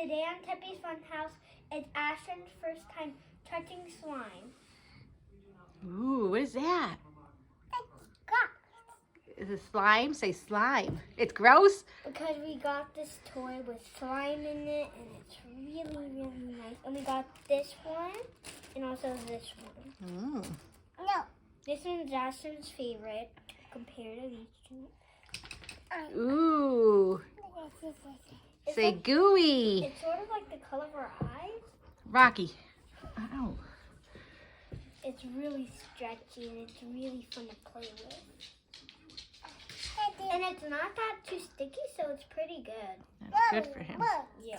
Today on Tepe's Funhouse, it's Ashton's first time touching slime. Ooh, what is that? Is it slime? Say slime. It's gross? Because we got this toy with slime in it, and it's really, really nice. And we got this one, and also this one. Mm. No. This one's Ashton's favorite, compared to these two. Ooh. Say like, gooey. It's sort of like the color of our eyes. Rocky. Ow. It's really stretchy, and it's really fun to play with. And it's not that too sticky, so it's pretty good. That's good for him. Yeah.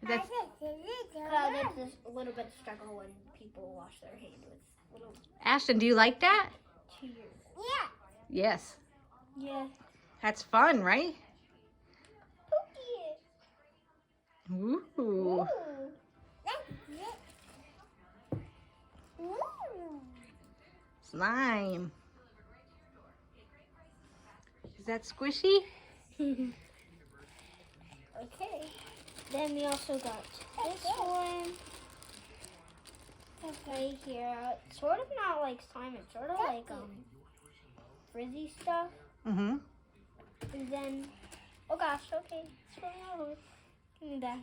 That's, It's just a little bit of struggle when people wash their hands with little Ashton, do you like that? tears. Yes. Yeah. That's fun, right? Pookie. Ooh. Slime. Is that squishy? Okay. Then we also got this one. Right here. It's sort of not like slime, it's sort of like frizzy stuff. Mm-hmm. And then, oh gosh, okay. It's going over. Give me that.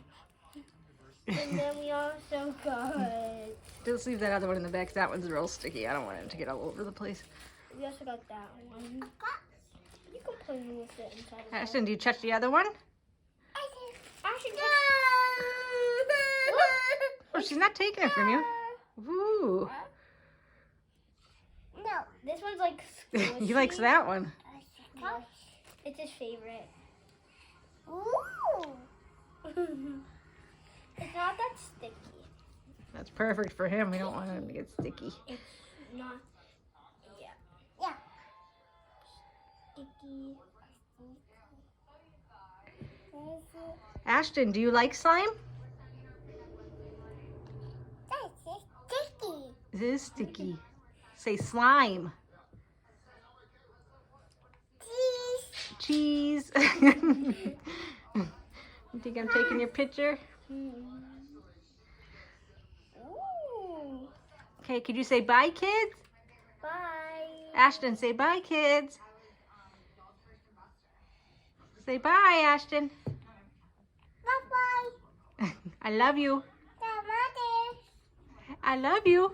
And then we also got, Just leave that other one in the back, 'cause that one's real sticky. I don't want it to get all over the place. we also got that one. You can play with it inside of Ashton, do you touch the other one? Ashton, Oh, she's not taking it from you. Ooh. No. This one's like squishy. He likes that one. Yeah. It's his favorite. Ooh. It's not that sticky. That's perfect for him. We don't want him to get sticky. It's not. Yeah. Sticky. Ashton, do you like slime? That's sticky. It is sticky. Say slime. Cheese. You think I'm taking your picture? Ooh. Okay, could you say bye, kids? Bye. Ashton, say bye, kids. Say bye, Ashton. Bye-bye. I love you. Mother. I love you.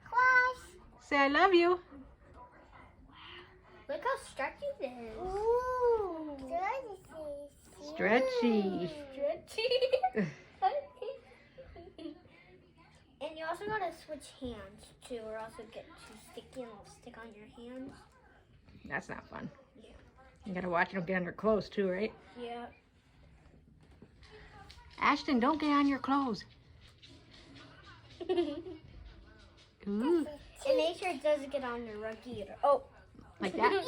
Cross. Say I love you. Look how stretchy this is. Ooh. Stretchy. Stretchy. And you also gotta switch hands too, or else it'll get too sticky and it'll stick on your hands. That's not fun. Yeah. You gotta watch it don't get on your clothes too, right? Yeah. Ashton, don't get on your clothes. Ooh, And make sure it doesn't get on your rug either. Oh. like that?